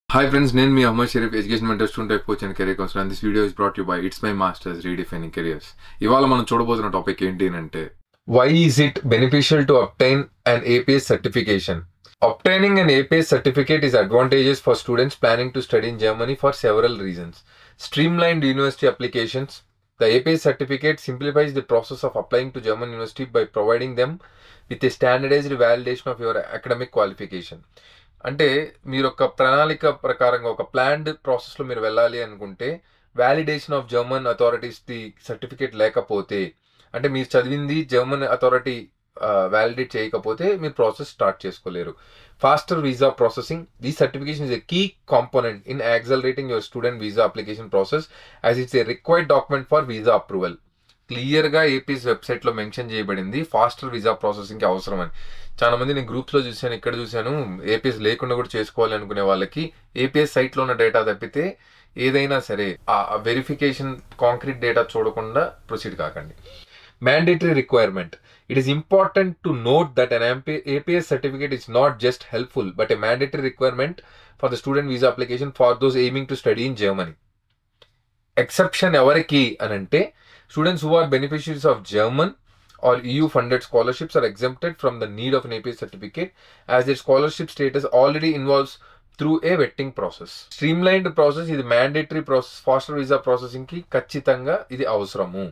Hi friends, name me Ahmad Sharif, Education Mentor, Student Type Coach and Career Counselor, and this video is brought to you by It's My Masters Redefining Careers. ఇవాళ మనం చూడబోతున్న topic ఏంటి అంటే why is it beneficial to obtain an APS certification? Obtaining an APS certificate is advantageous for students planning to study in Germany for several reasons. Streamlined university applications. The APS certificate simplifies the process of applying to German university by providing them with a standardized validation of your academic qualification. అంటే మీరు ఒక ప్రణాళిక ప్రకారంగా ఒక planned ప్రాసెస్లో మీరు వెళ్ళాలి అనుకుంటే వ్యాలిడేషన్ ఆఫ్ జర్మన్ అథారిటీస్ది సర్టిఫికేట్ లేకపోతే అంటే మీరు చదివింది జర్మన్ అథారిటీ వ్యాలిడేట్ చేయకపోతే మీరు ప్రాసెస్ స్టార్ట్ చేసుకోలేరు. Faster visa processing. This certification is a key component in accelerating your student visa application process as it's a required document for visa approval. క్లియర్గా APS వెబ్సైట్లో mention చేయబడింది faster visa ప్రాసెసింగ్కి అవసరం అని. చాలా మంది నేను గ్రూప్స్లో చూశాను, ఇక్కడ చూశాను, ఏపీఎస్ లేకుండా కూడా చేసుకోవాలి అనుకునే వాళ్ళకి ఏపీఎస్ సైట్లో ఉన్న డేటా తప్పితే ఏదైనా సరే ఆ వెరిఫికేషన్ కాంక్రీట్ డేటా చూడకుండా ప్రొసీడ్ కాకండి. Mandatory requirement. It is important to note that an APS certificate is not just helpful but a mandatory requirement for the student visa application for those aiming to study in Germany. Exception evariki anante students who are beneficiaries of German or EU funded scholarships are exempted from the need of an APS certificate as their scholarship status already involves through a vetting process. Streamlined process is mandatory process. Faster visa processing ki kachitanga idi avasaramu.